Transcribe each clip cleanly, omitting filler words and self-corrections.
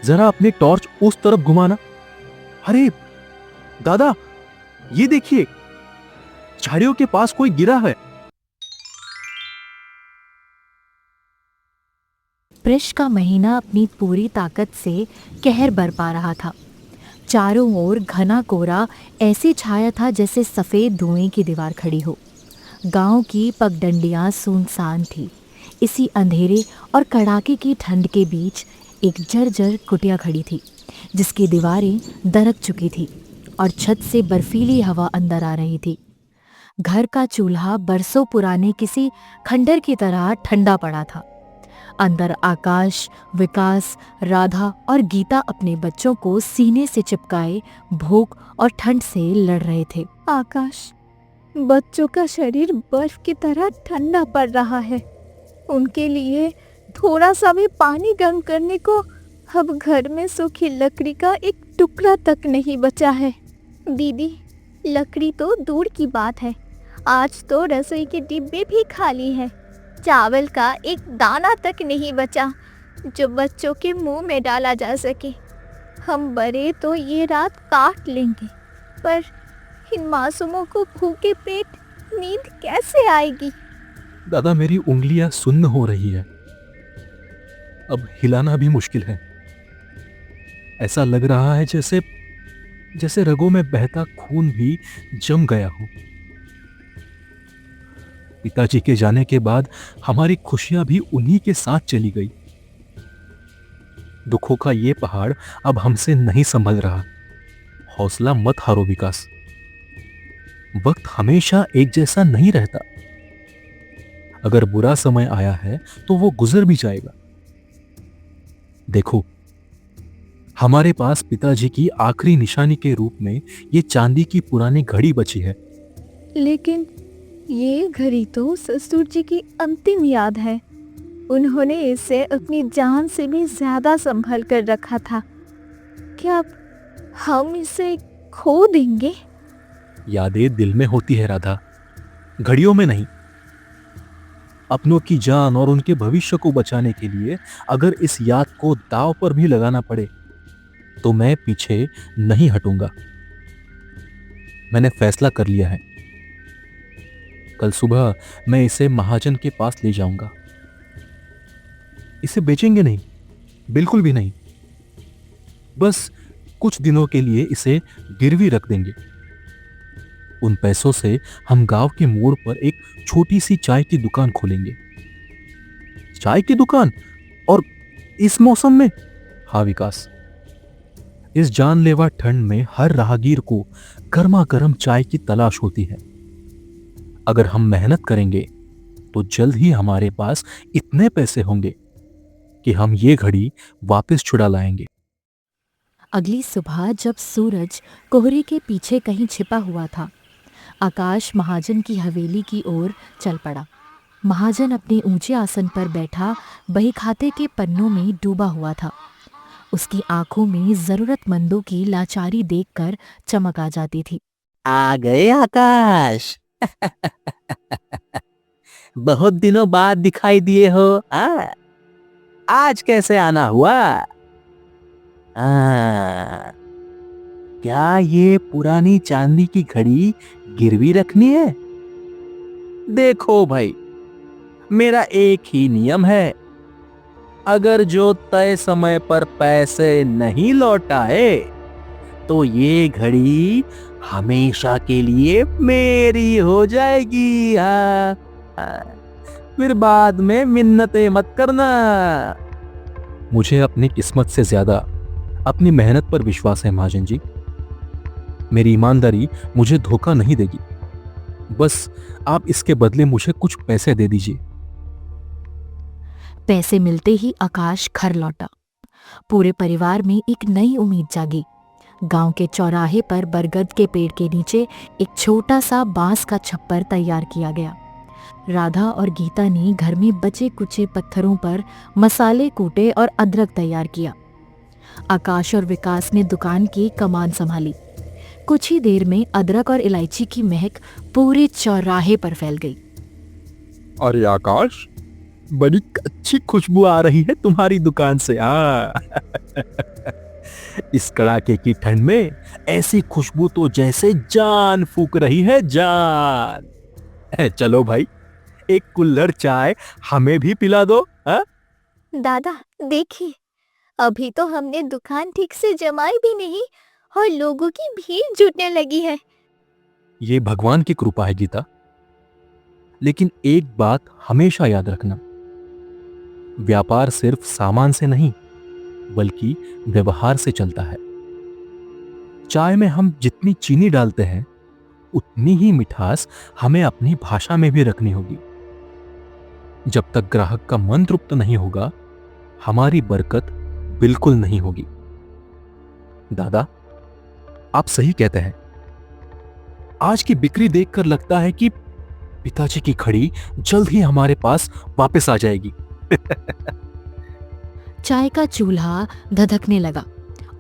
जरा अपनी टॉर्च उस तरफ घुमाना। अरे दादा, ये देखिए, झाड़ियों के पास कोई गिरा है। वृष का महीना अपनी पूरी ताकत से कहर बरपा रहा था। चारों ओर घना कोहरा ऐसी छाया था जैसे सफेद धुएं की दीवार खड़ी हो। गांव की पगडंडियां सुनसान थी। इसी अंधेरे और कड़ाके की ठंड के बीच एक जर्जर कुटिया खड़ी थी, जिसकी दीवारें दरक चुकी थी और छत से बर्फीली हवा अंदर आ रही थी। घर का चूल्हा बरसों पुराने किसी खंडर की तरह ठंडा पड़ा था। अंदर आकाश, विकास, राधा और गीता अपने बच्चों को सीने से चिपकाए भूख और ठंड से लड़ रहे थे। आकाश, बच्चों का शरीर बर्फ की तरह ठंडा पड़ रहा है। उनके लिए थोड़ा सा भी पानी गर्म करने को अब घर में सूखी लकड़ी का एक टुकड़ा तक नहीं बचा है। दीदी, लकड़ी तो दूर की बात है, आज तो रसोई के डिब्बे भी खाली है। चावल का एक दाना तक नहीं बचा जो बच्चों के मुंह में डाला जा सके। हम बड़े तो ये रात काट लेंगे, पर इन मासूमों को भूखे पेट नींद कैसे आएगी? दादा, मेरी उंगलियां सुन्न हो रही है। अब हिलाना भी मुश्किल है। ऐसा लग रहा है जैसे जैसे रगों में बहता खून भी जम गया हो। पिताजी के जाने के बाद हमारी खुशियां भी उन्हीं के साथ चली गई। दुखों का ये पहाड़ अब हमसे नहीं संभल रहा। हौसला मत हारो विकास। वक्त हमेशा एक जैसा नहीं रहता। अगर बुरा समय आया है तो वो गुजर भी जाएगा। देखो, हमारे पास पिताजी की आखिरी निशानी के रूप में ये चांदी की पुरानी घड़ी बची है। लेकिन ये घड़ी तो ससुर जी की अंतिम याद है। उन्होंने इसे अपनी जान से भी ज्यादा संभाल कर रखा था। क्या अब हम इसे खो देंगे? यादें दिल में होती है राधा, घड़ियों में नहीं। अपनों की जान और उनके भविष्य को बचाने के लिए अगर इस याद को दांव पर भी लगाना पड़े तो मैं पीछे नहीं हटूंगा। मैंने फैसला कर लिया है। कल सुबह मैं इसे महाजन के पास ले जाऊंगा। इसे बेचेंगे नहीं, बिल्कुल भी नहीं। बस कुछ दिनों के लिए इसे गिरवी रख देंगे। उन पैसों से हम गांव के मोड़ पर एक छोटी सी चाय की दुकान खोलेंगे। चाय की दुकान? और इस मौसम में? हाँ विकास, इस जानलेवा ठंड में हर राहगीर को गर्मा गर्म चाय की तलाश होती है। अगर हम मेहनत करेंगे तो जल्द ही हमारे पास इतने पैसे होंगे कि हम ये घड़ी वापस छुड़ा लाएंगे। अगली सुबह जब सूरज कोहरे के पीछे कहीं छिपा हुआ था, आकाश महाजन की हवेली की ओर चल पड़ा। महाजन अपने ऊंचे आसन पर बैठा बही खाते के पन्नों में डूबा हुआ था। उसकी आंखों में जरूरतमंदों की लाचारी देखकर चमक आ जाती थी। आ गए आकाश। बहुत दिनों बाद दिखाई दिए हो। आज कैसे आना हुआ? क्या ये पुरानी चांदी की घड़ी गिरवी रखनी है? देखो भाई, मेरा एक ही नियम है, अगर जो तय समय पर पैसे नहीं लौटाए तो ये घड़ी हमेशा के लिए मेरी हो जाएगी। फिर बाद में मिन्नतें मत करना। मुझे अपनी किस्मत से ज्यादा अपनी मेहनत पर विश्वास है महाजन जी। मेरी ईमानदारी मुझे धोखा नहीं देगी। बस आप इसके बदले मुझे कुछ पैसे दे दीजिए। पैसे मिलते ही आकाश घर लौटा। पूरे परिवार में एक नई उम्मीद जागी। गांव के चौराहे पर बरगद के पेड़ के नीचे एक छोटा सा बांस का छप्पर तैयार किया गया। राधा और गीता ने घर में बचे कुचे पत्थरों पर मसाले कूटे और अदरक तैयार किया। आकाश और विकास ने दुकान की कमान संभाली। कुछ ही देर में अदरक और इलायची की महक पूरे चौराहे पर फैल गई। अरे आकाश, बड़ी अच्छी खुशबू आ रही है तुम्हारी दुकान से। इस कड़ाके की ठंड में ऐसी खुशबू तो जैसे जान फूक रही है, जान। चलो भाई, एक कुल्हड़ चाय हमें भी पिला दो। हाँ? दादा देखिए, अभी तो हमने दुकान ठीक से जमाई भी नहीं और लोगों की भीड़ जुटने लगी है। ये भगवान की कृपा है गीता, लेकिन एक बात हमेशा याद रखना, व्यापार सिर्फ सामान से नहीं बल्कि व्यवहार से चलता है। चाय में हम जितनी चीनी डालते हैं उतनी ही मिठास हमें अपनी भाषा में भी रखनी होगी। जब तक ग्राहक का मन तृप्त नहीं होगा, हमारी बरकत बिल्कुल नहीं होगी। दादा, आप सही कहते हैं। आज की बिक्री देखकर लगता है कि पिताजी की खड़ी जल्द ही हमारे पास वापस आ जाएगी। चाय का चूल्हा धधकने लगा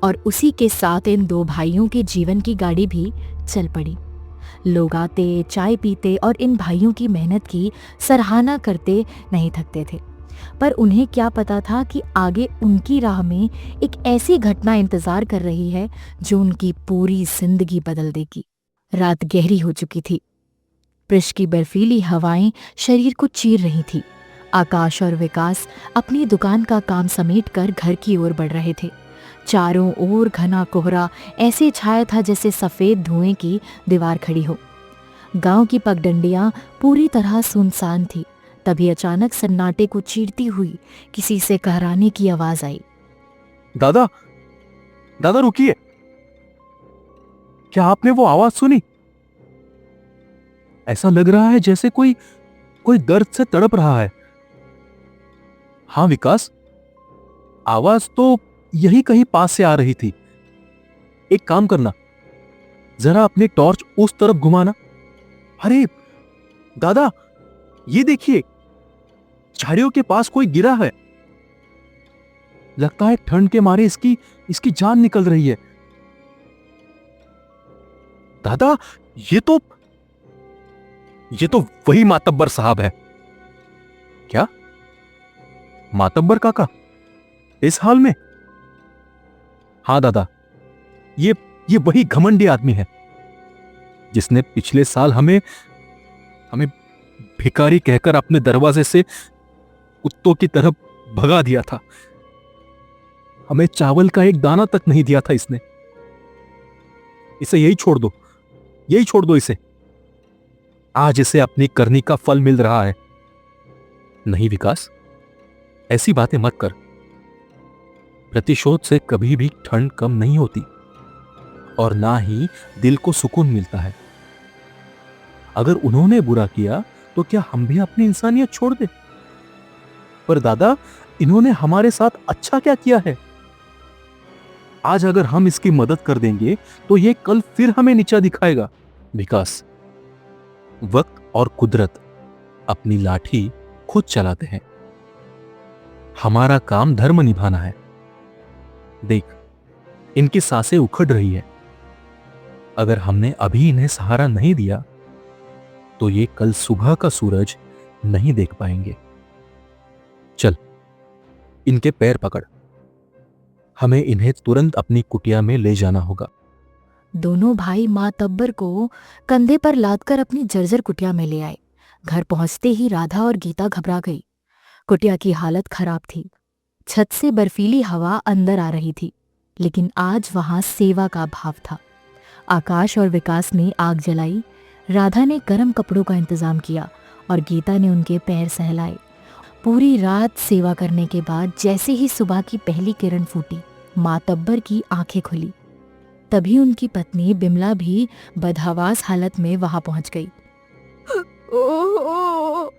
और उसी के साथ इन दो भाइयों के जीवन की गाड़ी भी चल पड़ी। लोग आते, चाय पीते और इन भाइयों की मेहनत की सराहना करते नहीं थकते थे। पर उन्हें क्या पता था कि आगे उनकी राह में एक ऐसी घटना इंतजार कर रही है जो उनकी पूरी जिंदगी बदल देगी। रात गहरी हो चुकी थी। पृष्ठ की बर्फीली हवाएं शरीर को चीर रही थी। आकाश और विकास अपनी दुकान का काम समेटकर घर की ओर बढ़ रहे थे। चारों ओर घना कोहरा ऐसे छाया था जैसे सफेद धुएं की दीवार खड़ी हो। गांव की पगडंडियां पूरी तरह सुनसान थी। तभी अचानक सन्नाटे को चीरती हुई किसी से कहराने की आवाज आई। दादा, दादा रुकिए, क्या आपने वो आवाज सुनी? ऐसा लग रहा है जैसे कोई दर्द से तड़प रहा है। हाँ विकास, आवाज तो यही कहीं पास से आ रही थी। एक काम करना, जरा अपनी टॉर्च उस तरफ घुमाना। अरे दादा, ये देखिए, झाड़ियों के पास कोई गिरा है। लगता है ठंड के मारे इसकी जान निकल रही है। दादा, ये तो वही मातब्बर साहब है। क्या? मातब्बर काका इस हाल में? हाँ दादा, ये वही घमंडी आदमी है जिसने पिछले साल हमें भिखारी कहकर अपने दरवाजे से कुत्तों की तरह भगा दिया था। हमें चावल का एक दाना तक नहीं दिया था इसने। इसे यही छोड़ दो इसे। आज इसे अपनी करनी का फल मिल रहा है। नहीं विकास, ऐसी बातें मत कर। प्रतिशोध से कभी भी ठंड कम नहीं होती और ना ही दिल को सुकून मिलता है। अगर उन्होंने बुरा किया तो क्या हम भी अपनी इंसानियत छोड़ दें? पर दादा, इन्होंने हमारे साथ अच्छा क्या किया है? आज अगर हम इसकी मदद कर देंगे तो ये कल फिर हमें नीचा दिखाएगा। विकास, वक्त और कुदरत अपनी लाठी खुद चलाते हैं। हमारा काम धर्म निभाना है। देख, इनकी सांसें उखड़ रही है। अगर हमने अभी इन्हें सहारा नहीं दिया तो ये कल सुबह का सूरज नहीं देख पाएंगे। चल, इनके पैर पकड़। हमें इन्हें तुरंत अपनी कुटिया में ले जाना होगा। दोनों भाई मातब्बर को कंधे पर लादकर अपनी जर्जर कुटिया में ले आए। घर पहुंचते ही राधा और गीता घबरा गई। कुटिया की हालत खराब थी। छत से बर्फीली हवा अंदर आ रही थी, लेकिन आज वहां सेवा का भाव था। आकाश और विकास ने आग जलाई। राधा ने गर्म कपड़ों का इंतजाम किया और गीता ने उनके पैर सहलाए। पूरी रात सेवा करने के बाद जैसे ही सुबह की पहली किरण फूटी, मातब्बर की आंखें खुली। तभी उनकी पत्नी बिमला भी बदहवास हालत में वहां पहुंच गई। ओह,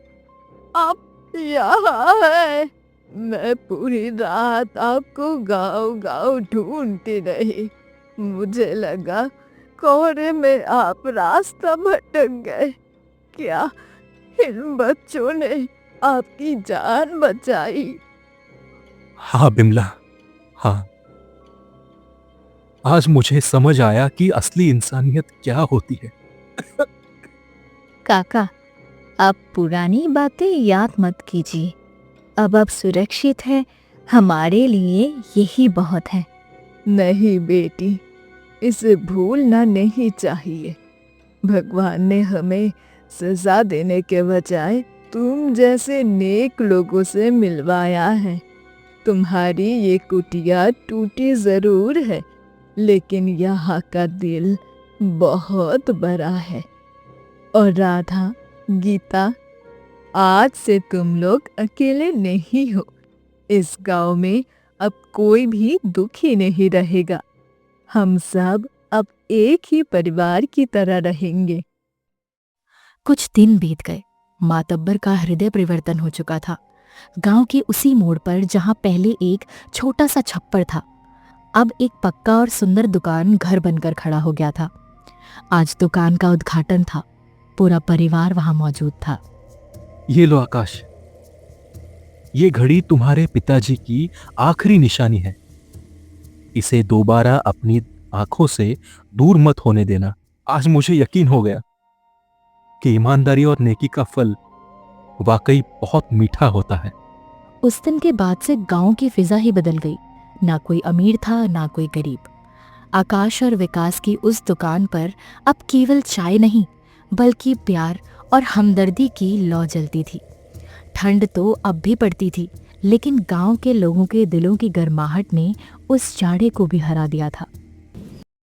आप यहाँ है। मैं पूरी रात आपको गाँव ढूंढती रही। मुझे लगा कोहरे में आप रास्ता भटक गए। क्या इन बच्चों ने आपकी जान बचाई? हाँ बिमला, हाँ। आज मुझे समझ आया कि असली इंसानियत क्या होती है। काका, आप पुरानी बातें याद मत कीजिए। अब आप सुरक्षित हैं, हमारे लिए यही बहुत है। नहीं बेटी, इसे भूलना नहीं चाहिए। भगवान ने हमें सजा देने के बजाय तुम जैसे नेक लोगों से मिलवाया है। तुम्हारी ये कुटिया टूटी जरूर है, लेकिन यहाँ का दिल बहुत बड़ा है। और राधा, गीता, आज से तुम लोग अकेले नहीं हो। इस गांव में अब कोई भी दुखी नहीं रहेगा। हम सब अब एक ही परिवार की तरह रहेंगे। कुछ दिन बीत गए। मातब्बर का हृदय परिवर्तन हो चुका था। गांव के उसी मोड़ पर जहां पहले एक छोटा सा छप्पर था, अब एक पक्का और सुंदर दुकान घर बनकर खड़ा हो गया था। आज दुकान का उद्घाटन था। पूरा परिवार वहां मौजूद था। ये लो आकाश, ये घड़ी तुम्हारे पिताजी की आखिरी निशानी है। इसे दोबारा अपनी आंखों से दूर मत होने देना। आज मुझे यकीन हो गया कि ईमानदारी और नेकी का फल वाकई बहुत मीठा होता है। उस दिन के बाद से गांव की फिजा ही बदल गई। ना कोई अमीर था, ना कोई गरीब। आकाश और विकास की उस दुकान पर अब केवल चाय नहीं, बल्कि प्यार और हमदर्दी की लौ जलती थी। ठंड तो अब भी पड़ती थी, लेकिन गांव के लोगों के दिलों की गर्माहट ने उस जाड़े को भी हरा दिया था।